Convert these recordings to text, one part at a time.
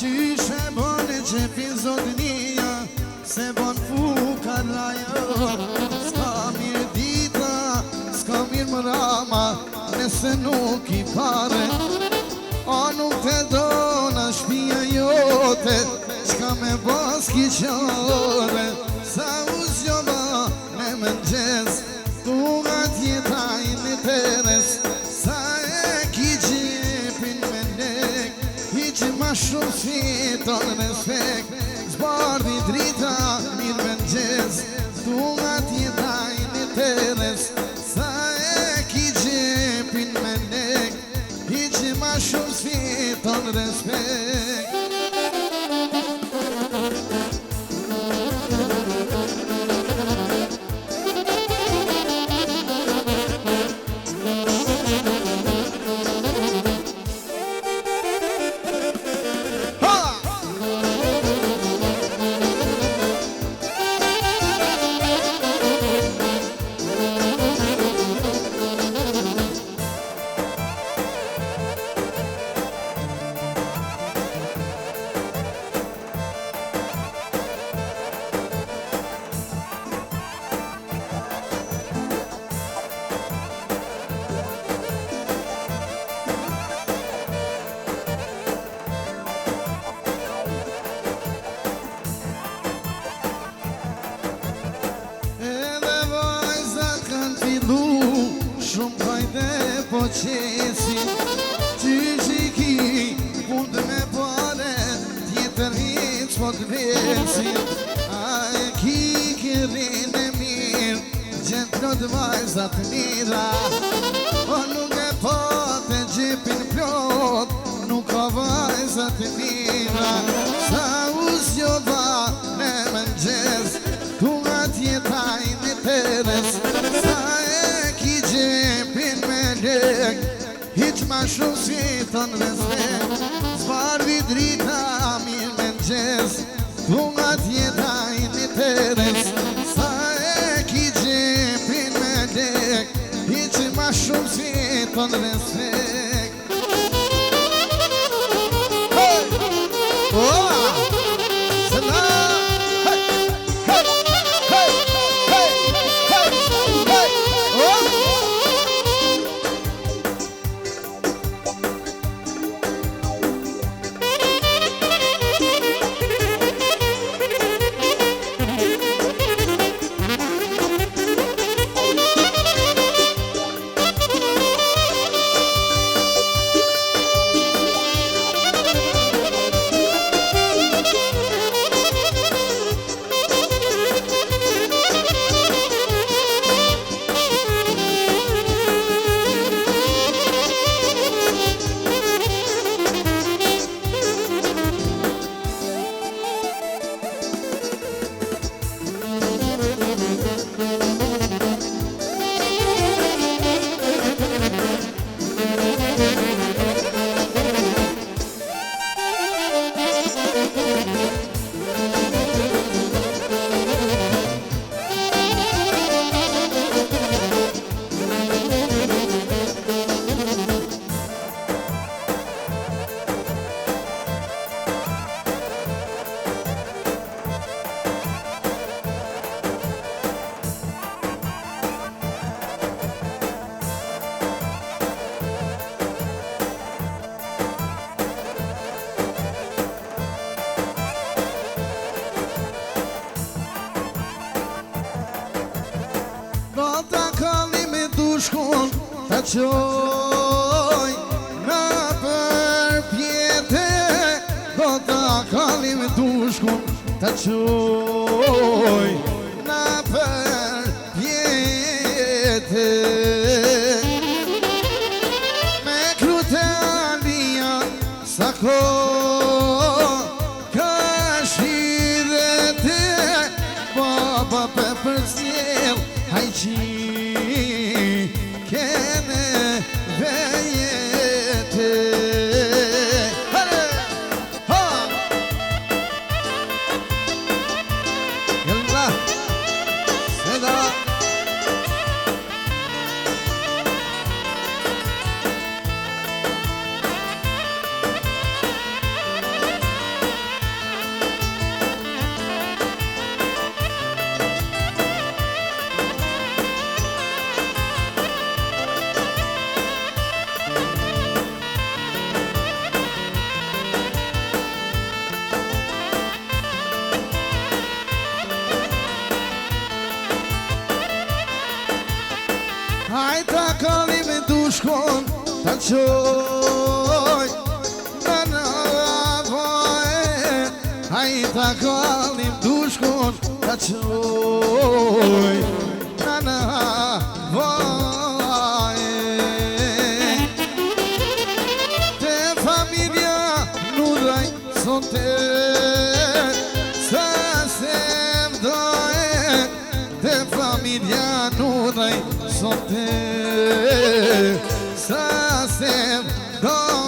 Qyshe bone që pizotnia se bon fukaraja. S'ka mirë dita, s'ka mirë mrama, nëse nuk I pare. A nuk te dona shpia jote, qka me bas ki qore. Sa u zgjova me mëngjes, tu nga tjeta I në teres. Sa e ki gjepin me nek, I që ma shumë fiton respekt. Zbardi drita mirë mëngjes, tu nga tjeta I në teres. Sa e ki gjepin me nek, I që ma shumë fiton respekt. Shumë kajde po qesin, qyshi ki mund me pare, tjetër hiq po t'vesin. A e ki kërin e mirë, gjentrot vajzat mira. O nuk e pote gjepin plot, nuk ka vajzat mira. Sa u zgjova në mëngjes, tu nga tjeta I në teres. Sa hiq ma shumë fiton respekt. Zbardi drita mirë mëngjes, tu nga tjeta I në teres. Sa e ki gjepin me lek, hiq ma shumë fiton respekt. Hey! Ola! Sena! Hey! Hey! Hey! Hey! Hey! Hey! Oh! Shkon të qoj në përpjete, do të kalim të shkon të qoj në përpjete. Me krute alia sa ko ka shirete, baba për përzjel hajqi kene vejete. Hare! Ha! Yalla! Seda! qoj Nana vaje Hajta kallim dushkon ta qoj Nana vaje Te familja nudaj sonte Sa se mdoje Te familja nudaj sonte Sa se mdoje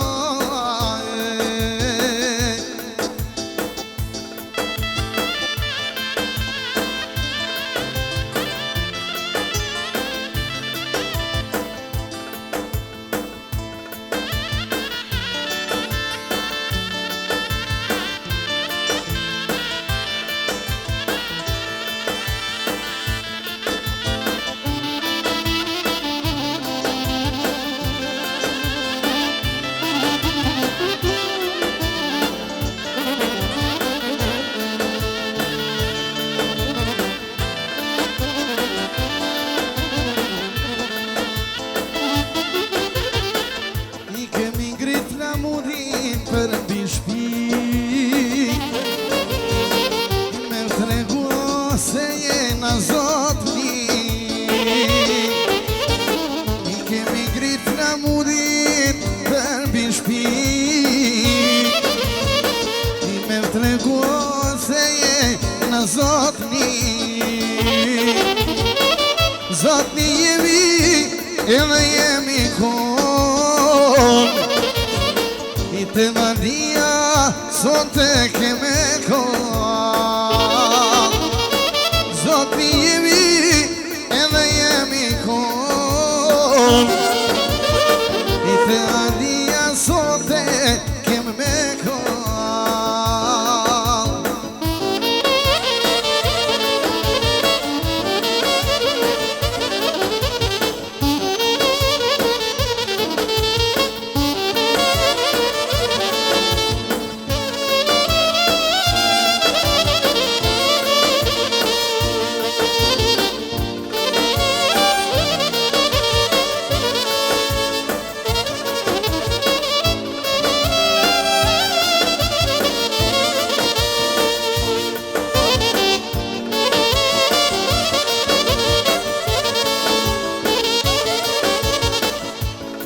Për mbi shpi Me tregu se jena zotni I kemi grit në mudin për mbi shpi I me tregu se jena zotni Zotni jemi edhe jemi kon I te Maria son te keme kon Zotni jemi edhe jemi kon I te Maria son te keme kon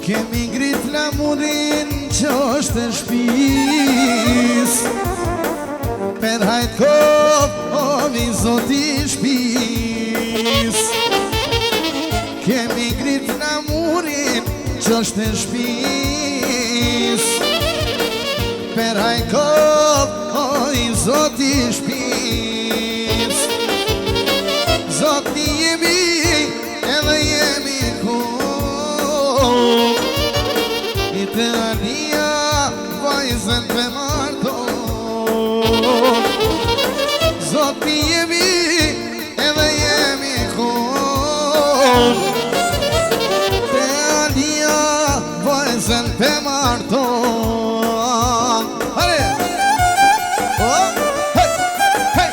Kemi ngrit lamudin që është e shpis Per hajt kop, o vi zoti shpis Kemi ngrit lamudin që është e shpis Per hajt kop, o vi zoti shpis Zoti jemi edhe jemi kon I te Ania vajzën për marton Zotni jemi edhe jemi kon Te Ania vajzën për marton Hare! Oh! Hey! Hey!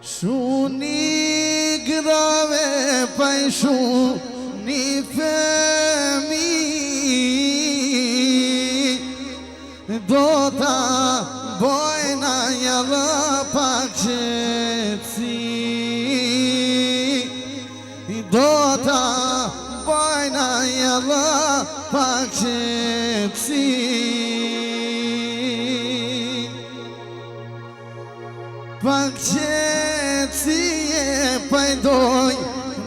Shuni grave pai shuni femi Dota bojna jalla pak qetësi Dota bojna jalla pak qetësi Pak qetësi e pajdoj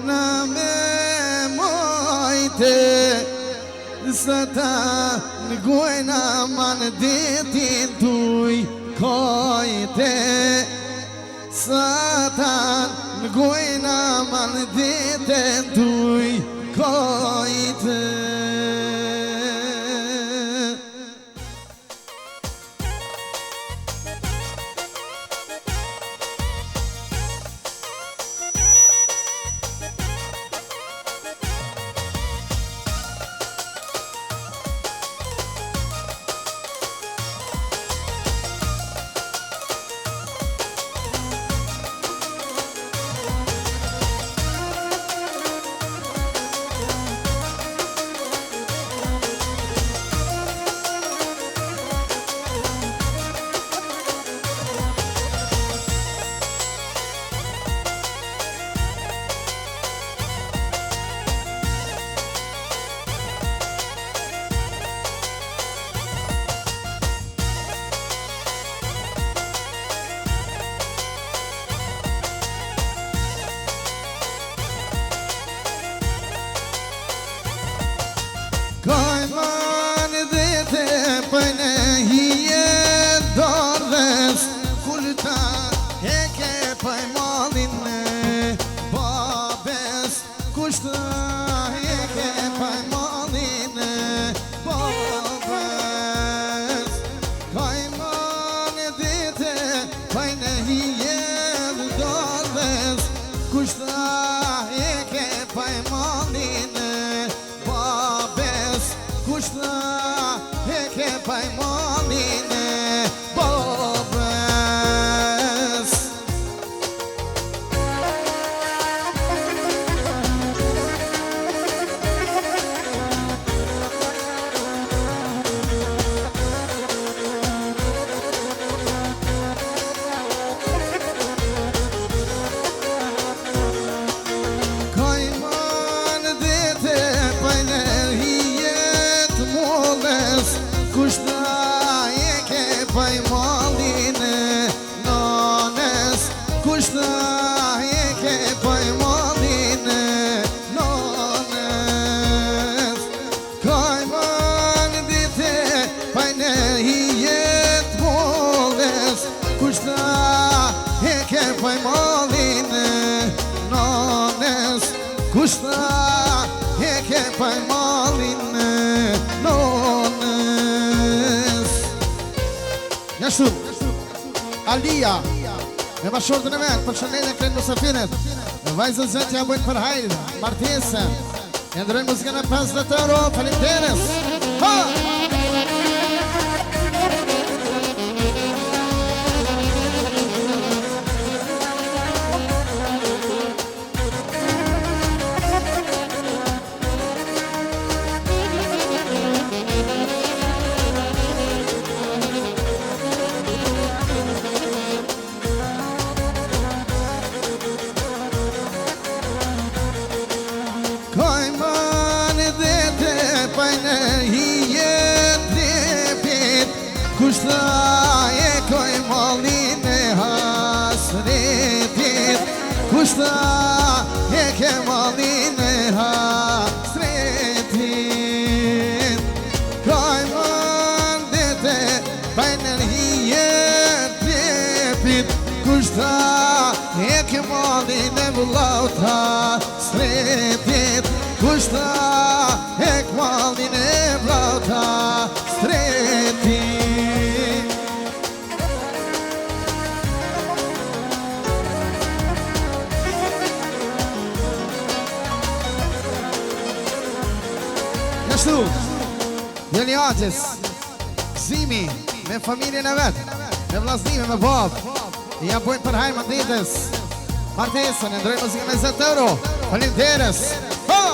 në me mojte Së ta në gojna ma në detin tuj kojte Së ta në gojna ma në detin tuj kojte Kajman dhe te pëjnë hije dardhes Kulta heke pëj malin babes Kushta heke pëj malin babes Kajman dhe te pëjnë hije dardhes Kushta heke pëj malin Kushta heke pajmanin babes Kushta e ke paj malin nonës. Njështu Alia me bashkërtën e vetë për shëndet e krenë Musafiret. Vajzën zëtë ja bujnë për hajrë martesën. E ndërojnë muzikën e 50 euro. Faleminderes. Ha! Kushta e koj malin e hasretit. Kushta e ke malin e hasretit. Koj mandet e bajnër hijet trepit. Kushta e ke malin e vëllaut hasretit. Kushta e ke malin e vëllaut hasretit. Kështu, Jeli Aqes, Gzimi, me familjen e vetë, me vlasnime, me babë, ja bojnë për hajmë ditës, martesën, e ndrojnë muzikën me 20 euro, faleminderes. Ha!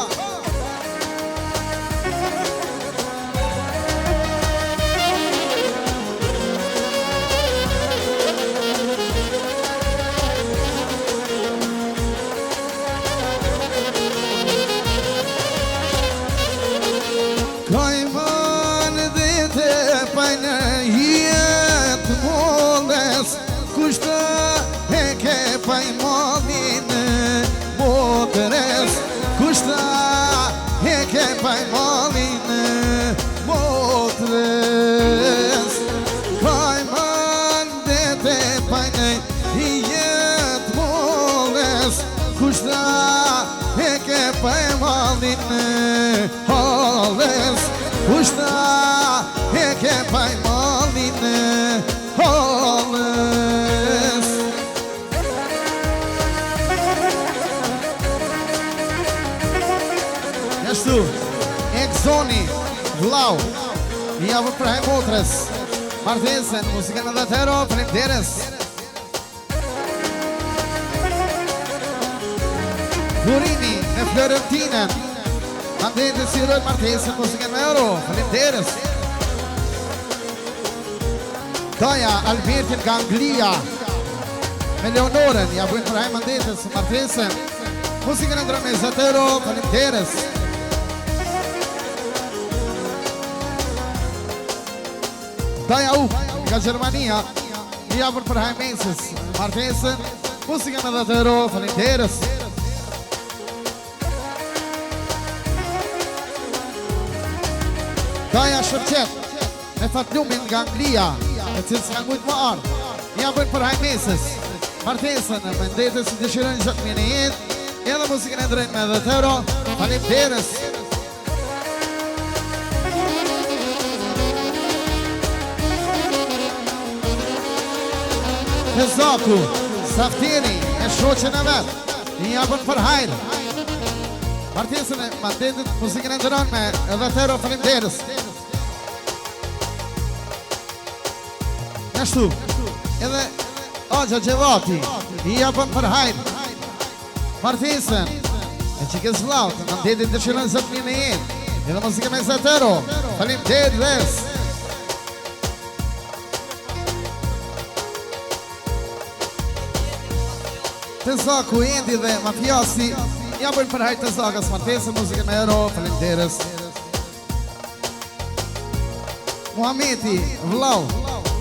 Kushta e ke paj malin motres. Kushta e ke paj malin motres. Kaj mandet e paj në hijet moles. Kushta e ke paj malin holes. Kushta e ke paj malin holes. Njështu, Exoni, Vlau, i javë për hajë motres, martesën, muzikën e 10 euro, faleminderes. Burini, me Florentinen, mandetë si rëjtë martesën, muzikën e euro, faleminderes. Taja, Albertin nga Anglia, me Leonoren, ja bujnë për hajë mandetës, martesën, muzikën e ndërën me 20 euro, faleminderes. Taja Uk, nga Gjermania, ja bujnë për hajë mesës, martesën, muzikën e 10 euro, faleminderes. Taja Shërqet, me Fatlumin nga Anglia, e cilë s'ka ngujtë më ardhë, ja bujnë për hajë mesës, martesën, me ndetës si dëshirën 20.000 jetë, edhe muzikën e ndrejnë me 10 euro, faleminderes. Tezaku, Saftiri, e shoqen e vetë, ja bujnë për hajë, martesën e mandetët, muzikën e ndrejnë me 10 euro, faleminderes. Njështu, edhe Agja Gjevati, i japën për hajnë, martesën, e qikës vlaut, në ndetit të shirën 20.000 jetë, edhe muzikë me 20 euro, faleminderes. Tezaku, Endi dhe Mafiasi, i japën për hajnë Tezakës, martesën, muzikë me euro, faleminderes. Muhameti, Vlau,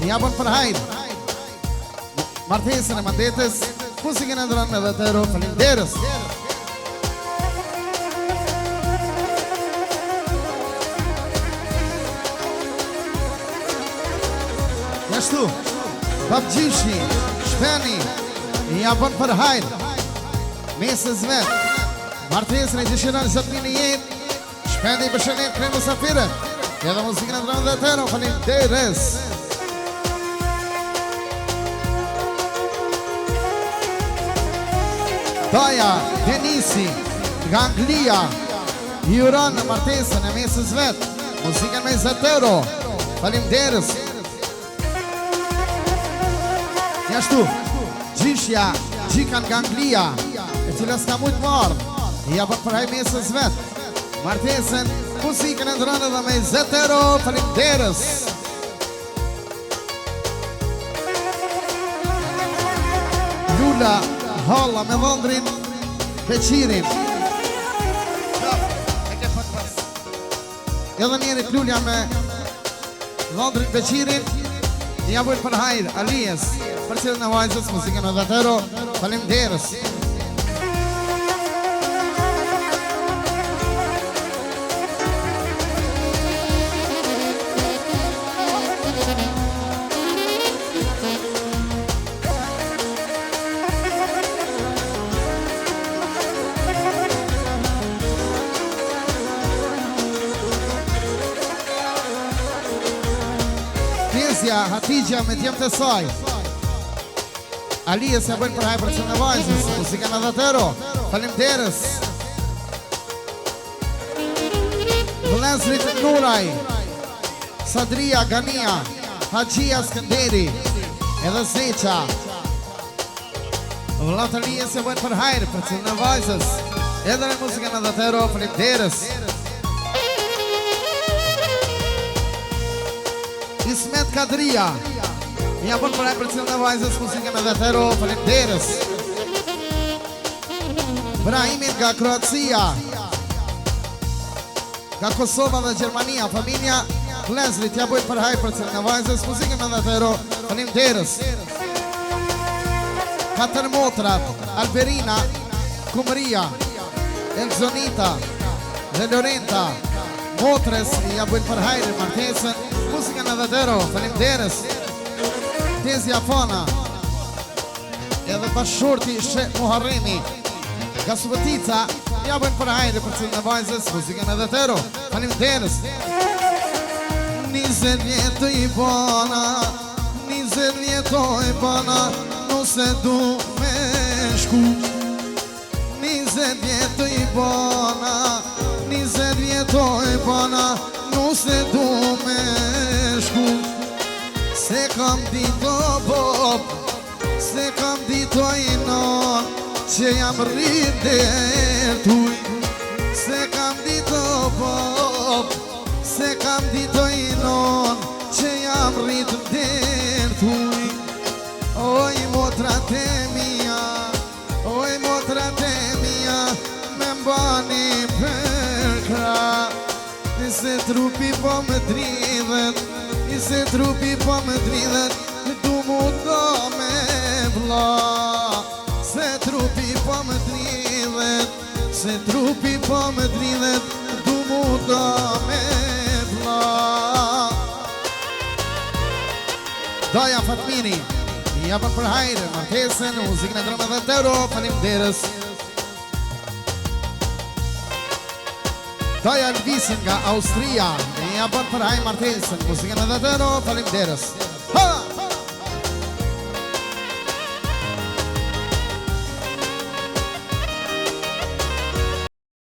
i japën për hajnë, martesën e mandetës, muzikën e ndërën me 10 euro, faleminderes. Njështu, Babgjishi, Shpeni, i japën për hajnë, mesës vetë, Martesën e dëshiron zot një jetë. Shpendi për shënet kremë safire. Edhe muzikën e dronë dhe tero, faleminderes. Daja, Denisi, nga Anglia, i uron në martesën e mesës vetë. Muzikën me 20 euro. Faleminderes. Jashtu, Gjishja, Gjikan nga Anglia, e cila s'ka mujtë marë, i apët përhaj mesës vetë. Martesën, muzikën e ndronë dhe me 20 euro. Faleminderes. Lula, Halla me Londrin, Beqirin. Edhe njerit Lulja me Londrin, Beqirin. Ja bujnë për hajrë, Alijes, për cilën e vajzës, muzikën e 10 euro. Faleminderes. Hatidja me tjemë të saj. Alijes ja bëjnë për hajë për që në vajzës. Muzikën e 10 euro. Faleminderes. Vlezrit Nuraj, Sadria Gania, Haqia Skënderi, edhe Zeqa. Vlat Alijes ja bëjnë për hajë për që në vajzës. Edhe në muzikën e 10 euro. Faleminderes. Ismet Kadria, ja bën për hajë për cilën e vajzës, muzikën e 10 euro. Faleminderes. Brahimin nga Kroacia, nga Kosova dhe Gjermania, familja Vlezrit, ja bën për hajë për cilën e vajzës, muzikën e 10 euro. Faleminderes. Katër motrat, Alberina, Kumria, Elzonita dhe Lorenta, motres, ja bën për hajë martesën. Muzikën e 10 euro. Faleminderes. Tezja Fana, edhe bashkëshorti She Muharremi nga Subotica, ja bën për hajrë për cilën e vajzës, muzikën e 10 euro. Faleminderes. 20 vjetë i bana, 20 vjetë i bana, nuse du me shku. 20 vjetë i bana, 20 vjetë i bana, nuse du me shku. Se kam dito bob, se kam dito i non, që jam rrit dhe tuj. Se kam dito bob, se kam dito i non, që jam rrit dhe tuj. Oj motrat e mia, oj motrat e mia, me mbani për kra. Se trupi po më dridhet, se trupi po më dridhet, du mu do me vla. Se trupi po më dridhet, se trupi po më dridhet, du mu do me vla. Daja Fatmini, ja për hajrë, martesën, muzikën e 10 euro. Faleminderes. Daja Elvisin nga Austria, ja bën për hajë martesën, muzikën e 10 euro. Faleminderes. Ha!